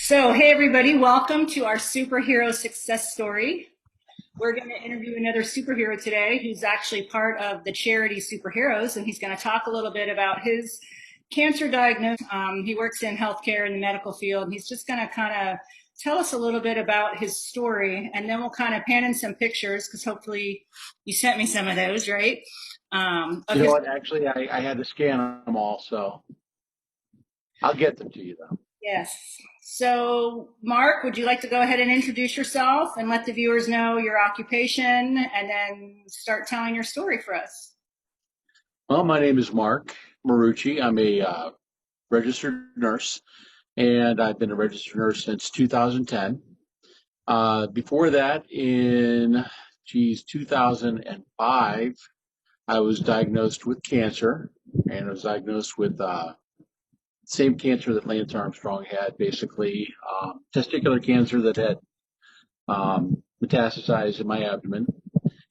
So, hey everybody, welcome to our superhero success story. We're going to interview another superhero today who's actually part of the charity Superhairoes, and he's going to talk a little bit about his cancer diagnosis. He works in healthcare in the medical field, and he's just going to kind of tell us a little bit about his story, and then we'll kind of pan in some pictures because hopefully you sent me some of those, right? Of You know his what? Actually, I had to scan them all, so I'll get them to you though. Yes. So, Mark, would you like to go ahead and introduce yourself and let the viewers know your occupation and then start telling your story for us? Well, my name is Mark Marucci. I'm a registered nurse, and I've been a registered nurse since 2010. Before that, in 2005, I was diagnosed with cancer, and I was diagnosed with same cancer that Lance Armstrong had, basically testicular cancer that had metastasized in my abdomen.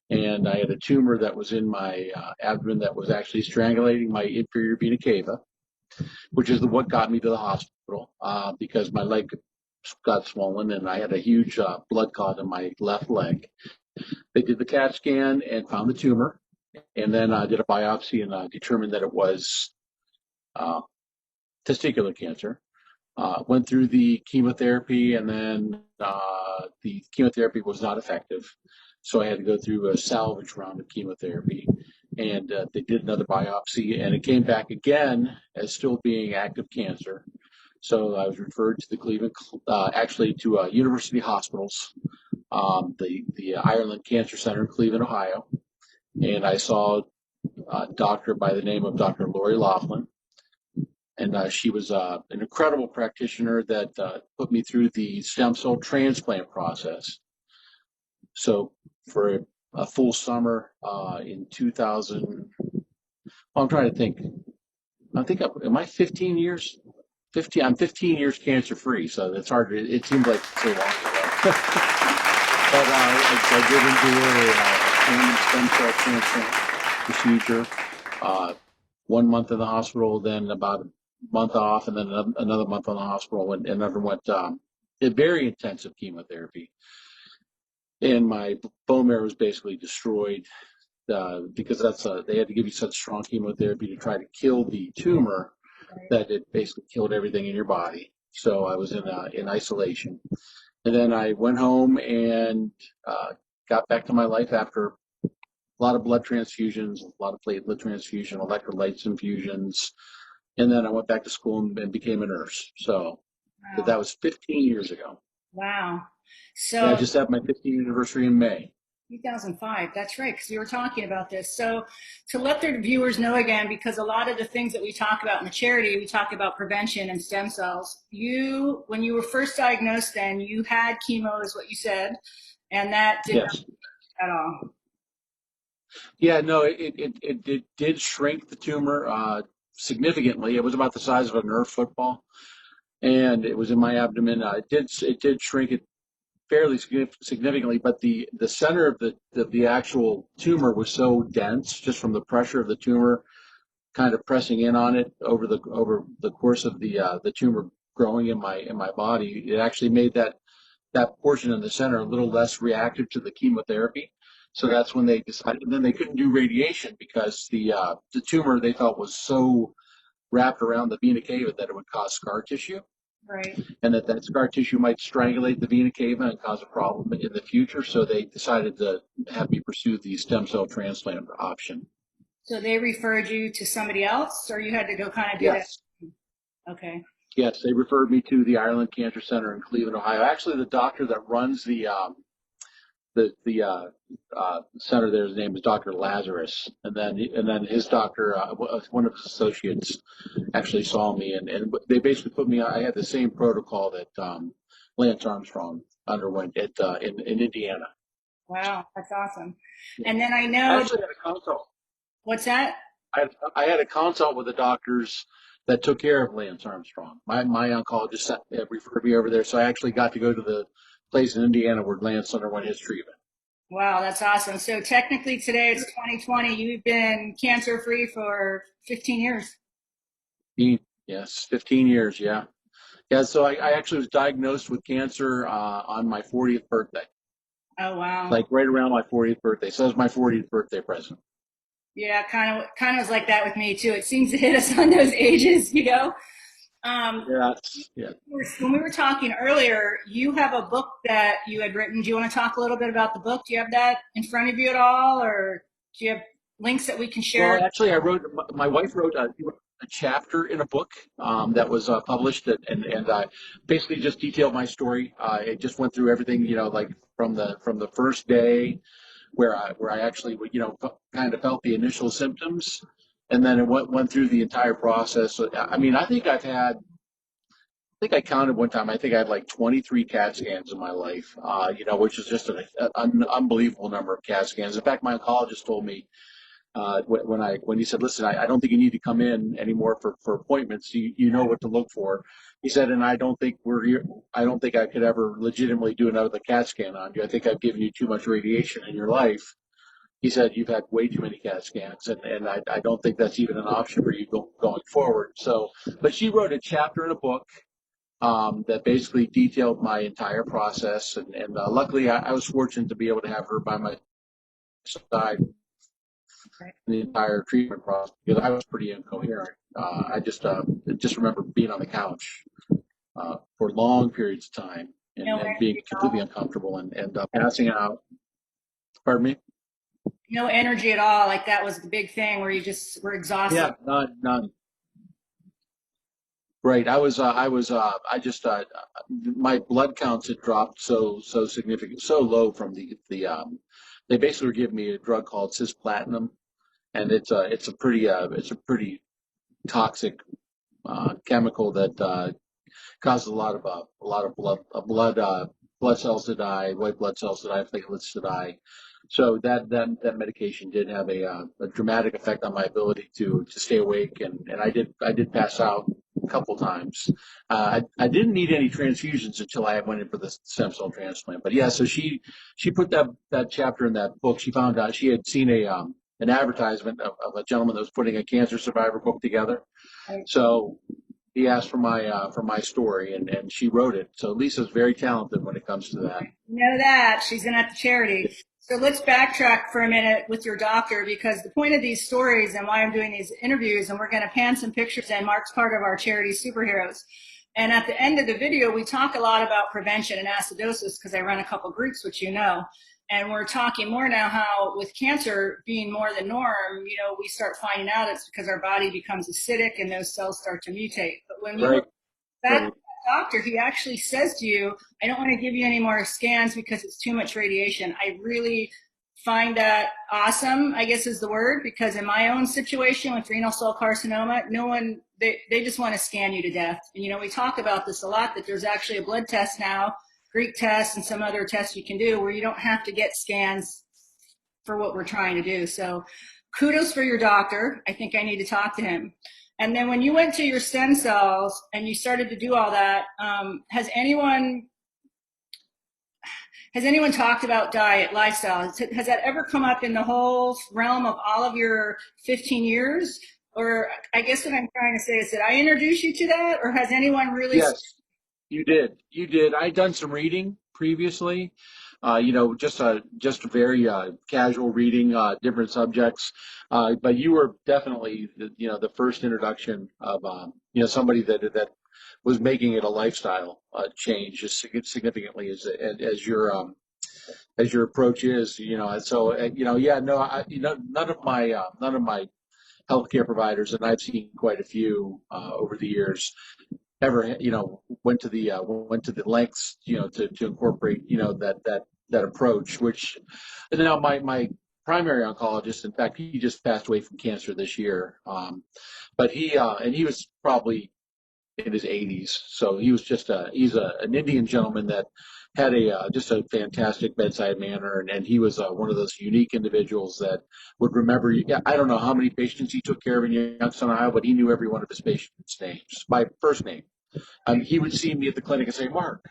And I had a tumor that was in my abdomen that was actually strangulating my inferior vena cava, which is what got me to the hospital because my leg got swollen and I had a huge blood clot in my left leg. They did the CAT scan and found the tumor, and then I did a biopsy and determined that it was uh, testicular cancer. Went through the chemotherapy, and then the chemotherapy was not effective. So I had to go through a salvage round of chemotherapy. And they did another biopsy, and it came back again as still being active cancer. So I was referred to the Cleveland, actually to university hospitals, the Ireland Cancer Center in Cleveland, Ohio. And I saw a doctor by the name of Dr. Lori Laughlin. And she was an incredible practitioner that put me through the stem cell transplant process. So for a full summer in 2000, I'm trying to think. Am I 15 years? 15. I'm 15 years cancer free, so that's hard. It seems like so long ago. But I did endure a stem cell transplant procedure. 1 month in the hospital, then about a month off, and then another month in the hospital, and underwent a very intensive chemotherapy. And my bone marrow was basically destroyed because they had to give you such strong chemotherapy to try to kill the tumor that it basically killed everything in your body. So I was in isolation, and then I went home and got back to my life after a lot of blood transfusions, a lot of platelet transfusion, electrolytes infusions, and then I went back to school and became a nurse. So Wow. that was 15 years ago. Wow. Yeah, I So, just had my 15th anniversary in May. 2005, that's right, because we were talking about this. So, to let the viewers know again, because a lot of the things that we talk about in the charity, we talk about prevention and stem cells. When you were first diagnosed, then you had chemo, is what you said, and that did not Yes. at all. Yeah, no, it did shrink the tumor significantly. It was about the size of a Nerf football, and it was in my abdomen. It did shrink it fairly significantly, but the center of the actual tumor was so dense, just from the pressure of the tumor kind of pressing in on it over the course of the tumor growing in my body. It actually made that portion in the center a little less reactive to the chemotherapy. So that's when they decided. And then they couldn't do radiation because the tumor they thought was so wrapped around the vena cava that it would cause scar tissue, Right. and that scar tissue might strangulate the vena cava and cause a problem in the future. So they decided to have me pursue the stem cell transplant option. So they referred you to somebody else, or you had to go kind of do that? Yes. Okay. Yes, they referred me to the Ireland Cancer Center in Cleveland, Ohio. Actually, the doctor that runs the center there, his name is Dr. Lazarus, and then his doctor, one of his associates, actually saw me, and they basically put me. I had the same protocol that Lance Armstrong underwent in Indiana. Wow, that's awesome. Yeah. And then I I know, actually had a consult. what's that? I had a consult with the doctors that took care of Lance Armstrong. My oncologist referred me over there, so I actually got to go to the place in Indiana where Lance underwent his treatment. Wow, that's awesome. So technically today it's 2020. You've been cancer free for 15 years. Yes, 15 years, yeah. Yeah, so I actually was diagnosed with cancer on my 40th birthday, Oh, wow. like right around my 40th birthday. So it was my 40th birthday present. Yeah, kind of was like that with me too. It seems to hit us on those ages, you know. Um, Yeah, yeah. when we were talking earlier, you have a book that you had written. Do you want to talk a little bit about the book? Do you have that in front of you at all, or do you have links that we can Well, share? actually, my wife wrote a chapter in a book that was published, and basically just detailed my story. It just went through everything, like from the first day where I actually, kind of felt the initial symptoms, and then it went through the entire process. So, I mean, I think I counted one time. I think I had like 23 CAT scans in my life, which is just an unbelievable number of CAT scans. In fact, my oncologist told me when he said, "Listen, I don't think you need to come in anymore for appointments. You know what to look for." He said, "And I don't think I could ever legitimately do another CAT scan on you. I think I've given you too much radiation in your life." He said, "You've had way too many CAT scans, and I don't think that's even an option for you going forward." So, but she wrote a chapter in a book that basically detailed my entire process. And luckily, I was fortunate to be able to have her by my side in the entire treatment process because I was pretty incoherent. I just remember being on the couch for long periods of time and, No and being energy at completely all. uncomfortable and passing out. Pardon me? No energy at all. Like that was the big thing where you just were exhausted. Yeah, none. Right. I just, my blood counts had dropped so significant, so low from they basically were giving me a drug called cisplatinum, and it's a pretty toxic chemical that causes a lot of blood cells to die, white blood cells to die, platelets to die. So that medication did have a dramatic effect on my ability to stay awake, and I did pass out a couple times. I didn't need any transfusions until I went in for the stem cell transplant. But yeah, so she put that chapter in that book. She found out she had seen an advertisement of a gentleman that was putting a cancer survivor book together. Right? So he asked for my story, and she wrote it. So Lisa's very talented when it comes to that. You know that she's in at the charity. So let's backtrack for a minute with your doctor because the point of these stories and why I'm doing these interviews, and we're going to pan some pictures in. Mark's part of our charity Superheroes. And at the end of the video, we talk a lot about prevention and acidosis because I run a couple groups, which you know. And we're talking more now how with cancer being more the norm, we start finding out it's because our body becomes acidic and those cells start to mutate. But when we Right, look back at right, the doctor, he actually says to you, I don't want to give you any more scans because it's too much radiation. I really find that awesome, I guess is the word, because in my own situation with renal cell carcinoma, no one, they just want to scan you to death. And, we talk about this a lot, that there's actually a blood test now, Greek test and some other tests you can do where you don't have to get scans for what we're trying to do. So kudos for your doctor. I think I need to talk to him. And then when you went to your stem cells and you started to do all that, has anyone talked about diet, lifestyle? Has that ever come up in the whole realm of all of your 15 years? Or I guess what I'm trying to say is, did I introduce you to that, or has anyone really? yes, you did. You did. I'd done some reading previously, just very casual reading, different subjects. But you were definitely the first introduction of somebody that was making it a lifestyle change as significantly as your approach is. And so yeah, no, none of my healthcare providers, and I've seen quite a few over the years, ever went to the lengths to incorporate that approach. Which now my primary oncologist, in fact, he just passed away from cancer this year, but he was probably in his 80s, so he's an Indian gentleman that had just a fantastic bedside manner, and he was one of those unique individuals that would remember. Yeah, I don't know how many patients he took care of in Youngstown, Ohio, but he knew every one of his patients' names by first name. He would see me at the clinic and say, "Mark,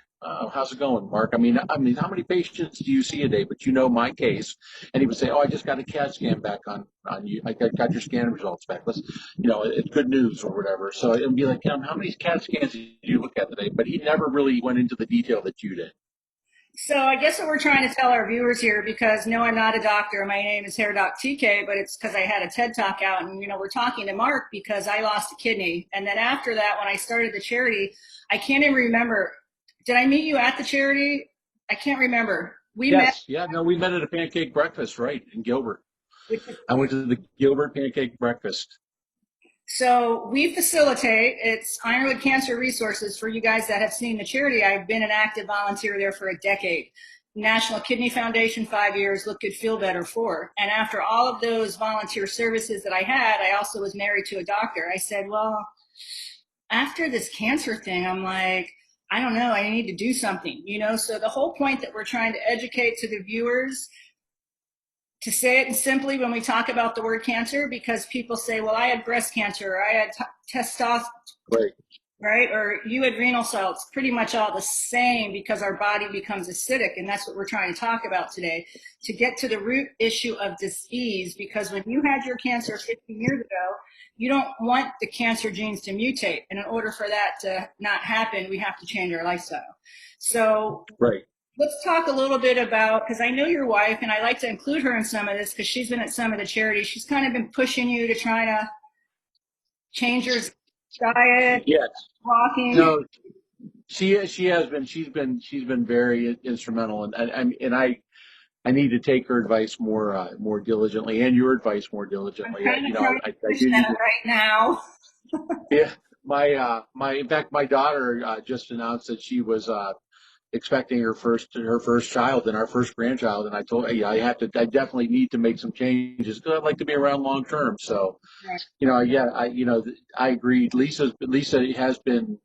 how's it going, Mark? I mean, how many patients do you see a day? But you know my case, and he would say, "Oh, I just got a CAT scan back on you. I got your scan results back. Let's, it's good news or whatever." So it'd be like, how many CAT scans did you look at today? But he never really went into the detail that you did. So I guess what we're trying to tell our viewers here, because no, I'm not a doctor. My name is HairDocTK, but it's because I had a TED Talk out, and we're talking to Mark because I lost a kidney, and then after that, when I started the charity, I can't even remember. Did I meet you at the charity? I can't remember. We met, Yes, yeah, no, we met at a pancake breakfast, right, in Gilbert. which is I went to the Gilbert pancake breakfast. so we facilitate, it's Ironwood Cancer Resources. For you guys that have seen the charity, I've been an active volunteer there for a decade. National Kidney Foundation, 5 years, Look Good, Feel Better, 4. And after all of those volunteer services that I had, I also was married to a doctor. I said, well, after this cancer thing, I'm like, I don't know, I need to do something. So the whole point that we're trying to educate to the viewers, to say it simply when we talk about the word cancer, because people say, well, I had breast cancer, or I had testosterone, Right, right? Or you had renal cells, pretty much all the same, because our body becomes acidic. And that's what we're trying to talk about today, to get to the root issue of disease. Because when you had your cancer 15 years ago, you don't want the cancer genes to mutate. And in order for that to not happen, we have to change our lifestyle. So right. let's talk a little bit about, because I know your wife, and I like to include her in some of this because she's been at some of the charities. She's kind of been pushing you to try to change your diet, Yes. walking. No, she has been she's been very instrumental, and I need to take her advice more diligently, and your advice more I'm diligently. kind of trying I to push do need that to. right now. Yeah, my in fact, my daughter just announced that she was expecting her first child and our first grandchild, and I told her, yeah, I definitely need to make some changes because I'd like to be around long term. So Right. yeah, I agree. Lisa has been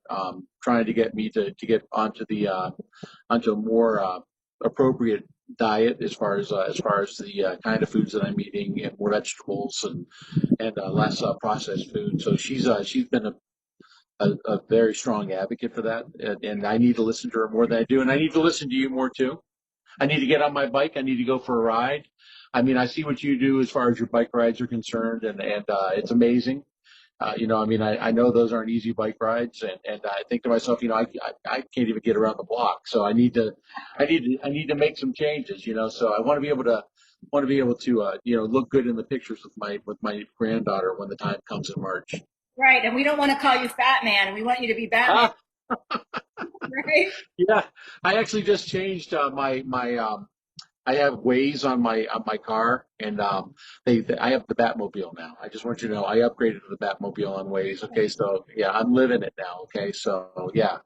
trying to get me to get onto a more appropriate diet as far as the kind of foods that I'm eating, and more vegetables and less processed food. So she's been a very strong advocate for that, and I need to listen to her more than I do, and I need to listen to you more too. I need to get on my bike. I need to go for a ride. I mean, I see what you do as far as your bike rides are concerned, and it's amazing. I know those aren't easy bike rides, and I think to myself, I can't even get around the block. So I need to make some changes. So I want to be able to look good in the pictures with my granddaughter when the time comes in March. Right. And we don't want to call you Fat Man. We want you to be Batman, Ah, right? yeah. I actually just changed my. I have Waze on my car, and I have the Batmobile now. I just want you to know I upgraded to the Batmobile on Waze. Okay, so yeah, I'm living it now. Okay, so yeah,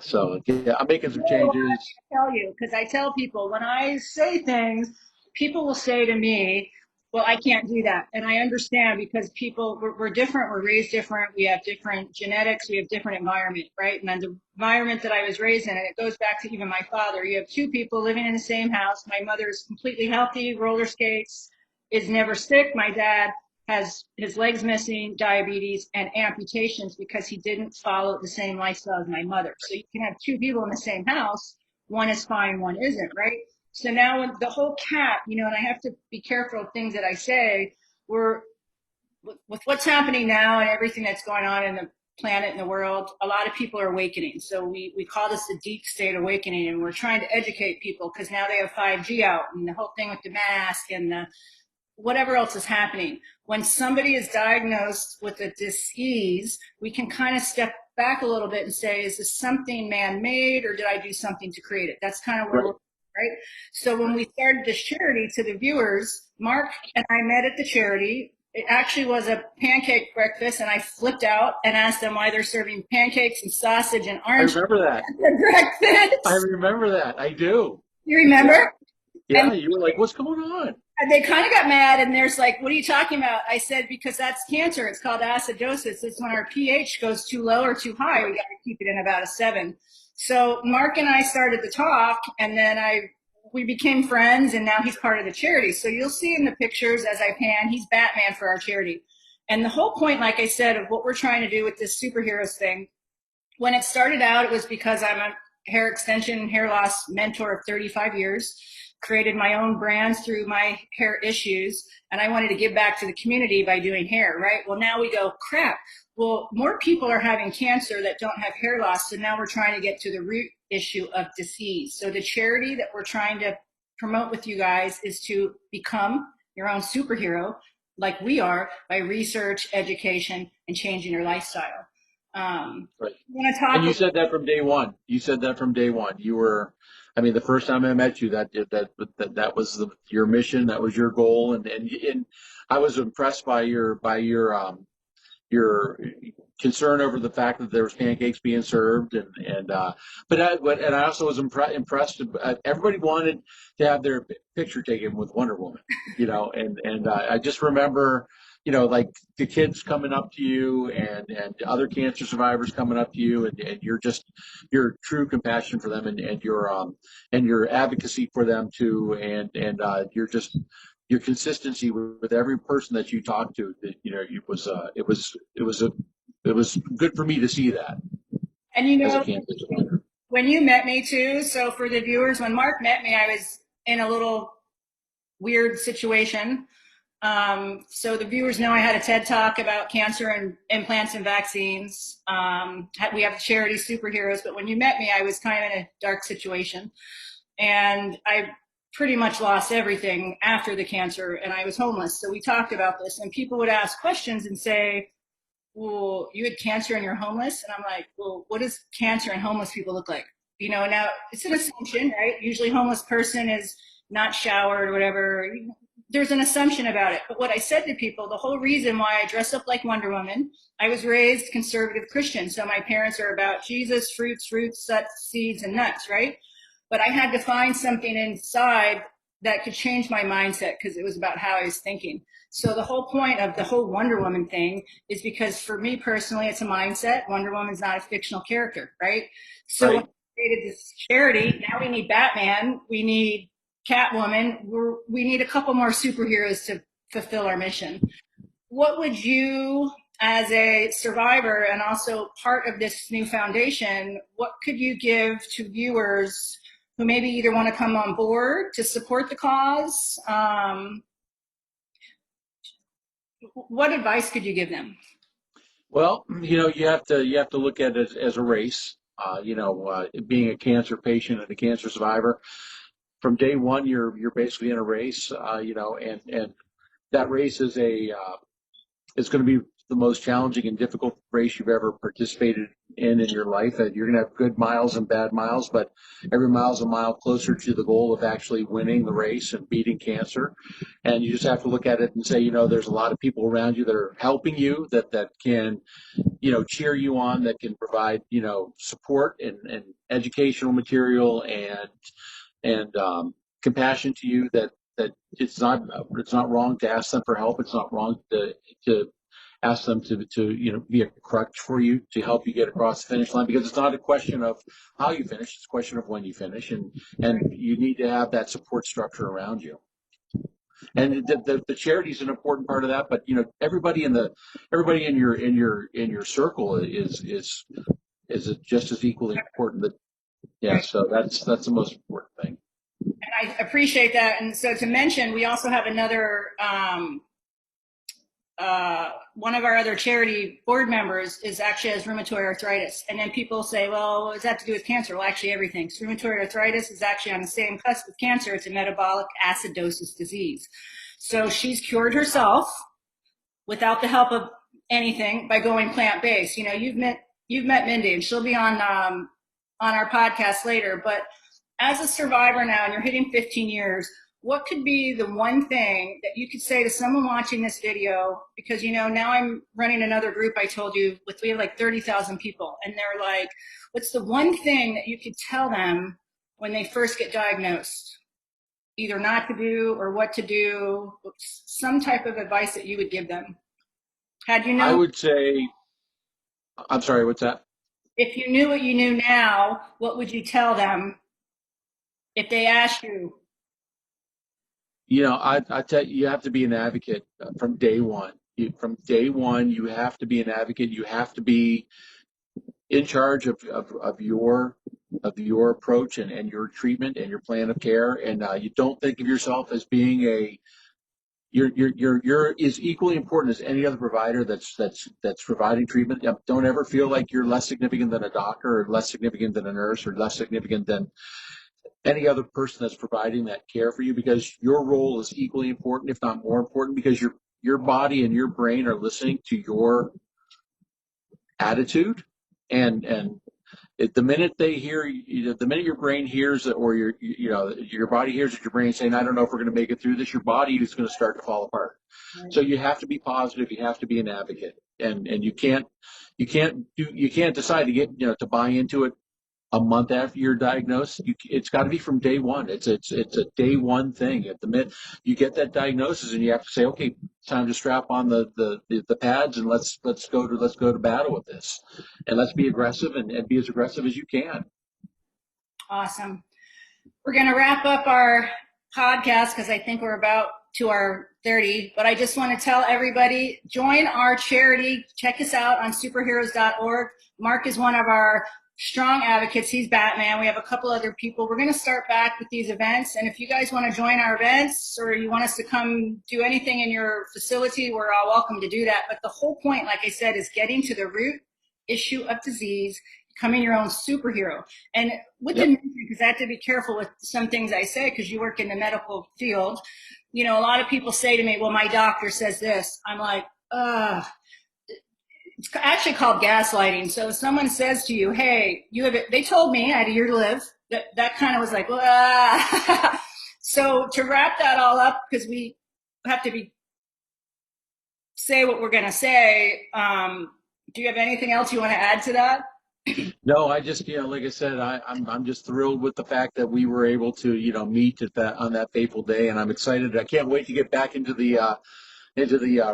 so yeah, I'm making some changes. Tell you, because I tell people when I say things, people will say to me, well, I can't do that. And I understand, because people, we're different, we're raised different, we have different genetics, we have different environment, right? And then the environment that I was raised in, and it goes back to even my father, you have two people living in the same house. My mother is completely healthy, roller skates, is never sick. My dad has his legs missing, diabetes, and amputations because he didn't follow the same lifestyle as my mother. So you can have two people in the same house, one is fine, one isn't, right? So now with the whole cat, and I have to be careful of things that I say, we're with what's happening now and everything that's going on in the planet and the world, a lot of people are awakening. So we call this the deep state awakening, and we're trying to educate people because now they have 5G out, and the whole thing with the mask and the whatever else is happening. When somebody is diagnosed with a disease, we can kind of step back a little bit and say, is this something man-made, or did I do something to create it? That's kind of where Right. we're right. So when we started this charity, to the viewers, Mark and I met at the charity. It actually was a pancake breakfast, and I flipped out and asked them why they're serving pancakes and sausage and I orange remember that. for I breakfast. remember that. I do. You Yeah. remember? Yeah. And You were like, "What's going on?" they kind of got mad, and there's like, what are you talking about? I said, because that's cancer. It's called acidosis. It's when our pH goes too low or too high. We got to keep it in about a 7. So Mark and I started the talk, and then we became friends, and now he's part of the charity. So you'll see in the pictures as I pan, he's Batman for our charity. And the whole point, like I said, of what we're trying to do with this superheroes thing, when it started out, it was because I'm a hair extension and hair loss mentor of 35 years, created my own brands through my hair issues, and I wanted to give back to the community by doing hair, right? Well, now we go, crap, well, more people are having cancer that don't have hair loss, so now we're trying to get to the root issue of disease. So the charity that we're trying to promote with you guys is to become your own superhero, like we are, by research, education, and changing your lifestyle. Right. You want to talk? And you said that from day one. You said that from day one. You were, I mean, the first time I met you, that was your mission. That was your goal, and I was impressed by your concern over the fact that there was pancakes being served, but I also was impressed. Everybody wanted to have their picture taken with Wonder Woman, I just remember, like the kids coming up to you and other cancer survivors coming up to you, and your true compassion for them, and your advocacy for them too, your consistency with every person that you talk to. It was good for me to see that And as a cancer survivor. when you met me too, so for the viewers, when Mark met me, I was in a little weird situation. So the viewers know I had a TED Talk about cancer and implants and vaccines. We have charity Superhairoes, but when you met me, I was kind of in a dark situation. And I pretty much lost everything after the cancer, and I was homeless. So we talked about this, and people would ask questions and say, well, you had cancer and you're homeless? And I'm like, well, what does cancer and homeless people look like? Now it's an assumption, right? Usually homeless person is not showered or whatever. There's an assumption about it. But what I said to people, the whole reason why I dress up like Wonder Woman, I was raised conservative Christian. So my parents are about Jesus, fruits, seeds, and nuts, right? But I had to find something inside that could change my mindset because it was about how I was thinking. So the whole point of the whole Wonder Woman thing is because for me personally, it's a mindset. Wonder Woman's not a fictional character, right? So when we created this charity, now we need Batman, we need Catwoman, we need a couple more superheroes to fulfill our mission. What would you, as a survivor and also part of this new foundation, what could you give to viewers who maybe either want to come on board to support the cause? What advice could you give them? Well, you have to look at it as a race. Being a cancer patient and a cancer survivor, from day one, you're basically in a race. And that race is it's going to be the most challenging and difficult race you've ever participated in your life. And you're going to have good miles and bad miles, but every mile is a mile closer to the goal of actually winning the race and beating cancer. And you just have to look at it and say, there's a lot of people around you that are helping you, that can, cheer you on, that can provide, support and educational material and compassion to you, that it's not wrong to ask them for help. It's not wrong to ask them to be a crutch for you to help you get across the finish line, because it's not a question of how you finish, it's a question of when you finish, and you need to have that support structure around you. And the charity is an important part of that, but everybody in your circle is just as equally important. So that's the most important thing. And I appreciate that. And so to mention, we also have another, one of our other charity board members actually has rheumatoid arthritis. And then people say, well, what does that have to do with cancer? Well, actually everything. So rheumatoid arthritis is actually on the same cusp with cancer. It's a metabolic acidosis disease. So she's cured herself without the help of anything by going plant-based. You've met Mindy, and she'll be on our podcast later. But as a survivor now, and you're hitting 15 years, what could be the one thing that you could say to someone watching this video? Because, now I'm running another group, I told you, we have like 30,000 people. And they're like, what's the one thing that you could tell them when they first get diagnosed? Either not to do or what to do, some type of advice that you would give them. I would say, I'm sorry, what's that? If you knew what you knew now, what would you tell them if they asked you? I tell you, you have to be an advocate from day one. From day one, you have to be an advocate. You have to be in charge of your your approach and your treatment and your plan of care, and you don't think of yourself as being you're is equally important as any other provider that's providing treatment. Don't ever feel like you're less significant than a doctor, or less significant than a nurse, or less significant than any other person that's providing that care for you, because your role is equally important, if not more important, because your body and your brain are listening to your attitude, and the minute they hear, the minute your brain hears it, or your body hears it, your brain saying, "I don't know if we're going to make it through this," your body is going to start to fall apart. Right. So you have to be positive. You have to be an advocate, and you can't decide to get to buy into it a month after you're diagnosed. It's got to be from day one. It's a day one thing. At the minute you get that diagnosis, and you have to say, okay, time to strap on the pads, and let's go to battle with this, and let's be aggressive, and be as aggressive as you can. Awesome. We're going to wrap up our podcast because I think we're about to our 30, but I just want to tell everybody, join our charity. Check us out on superhairoes.org. Mark is one of our strong advocates. He's Batman. We have a couple other people. We're going to start back with these events, and if you guys want to join our events, or you want us to come do anything in your facility, we're all welcome to do that. But the whole point, like I said, is getting to the root issue of disease, becoming your own superhero. And with the because I have to be careful with some things I say, because you work in the medical field. A lot of people say to me, well, my doctor says this. I'm like, it's actually called gaslighting. So if someone says to you, hey, they told me I had a year to live, that kind of was like, So to wrap that all up, because we have to say what we're going to say, do you have anything else you want to add to that? No, I just, like I said, I'm just thrilled with the fact that we were able to, meet on that fateful day, and I'm excited. I can't wait to get back into the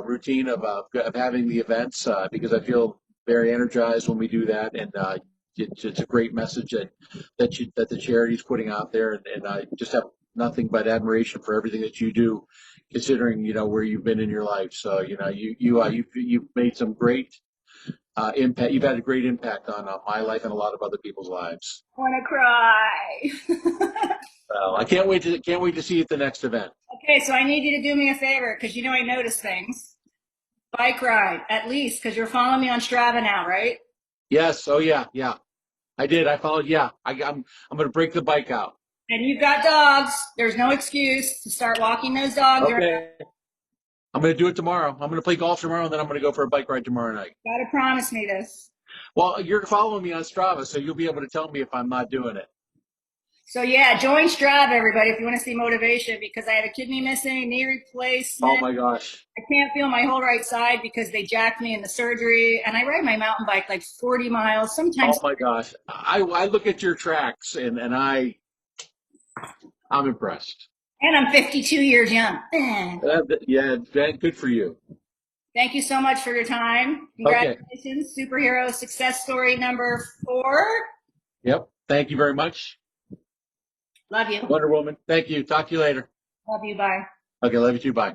routine of having the events, because I feel very energized when we do that, and it's a great message that the charity is putting out there, and I just have nothing but admiration for everything that you do, considering where you've been in your life. So you've made some great impact. You've had a great impact on my life and a lot of other people's lives. I want to cry. Well, I can't wait to see you at the next event. Okay, so I need you to do me a favor, because I notice things. Bike ride, at least, because you're following me on Strava now, right? Yes. Oh yeah. I did. I followed. Yeah. I'm going to break the bike out. And you've got dogs. There's no excuse to start walking those dogs. Okay. I'm going to do it tomorrow. I'm going to play golf tomorrow, and then I'm going to go for a bike ride tomorrow night. Got to promise me this. Well, you're following me on Strava, so you'll be able to tell me if I'm not doing it. So yeah, join Strava, everybody, if you want to see motivation, because I had a kidney missing, knee replacement. Oh my gosh. I can't feel my whole right side because they jacked me in the surgery, and I ride my mountain bike like 40 miles sometimes. Oh my gosh. I look at your tracks, and I'm impressed. And I'm 52 years young. Yeah, good for you. Thank you so much for your time. Congratulations. Okay. Superhero success story number 4. Yep. Thank you very much. Love you. Wonder Woman. Thank you. Talk to you later. Love you. Bye. Okay. Love you too. Bye.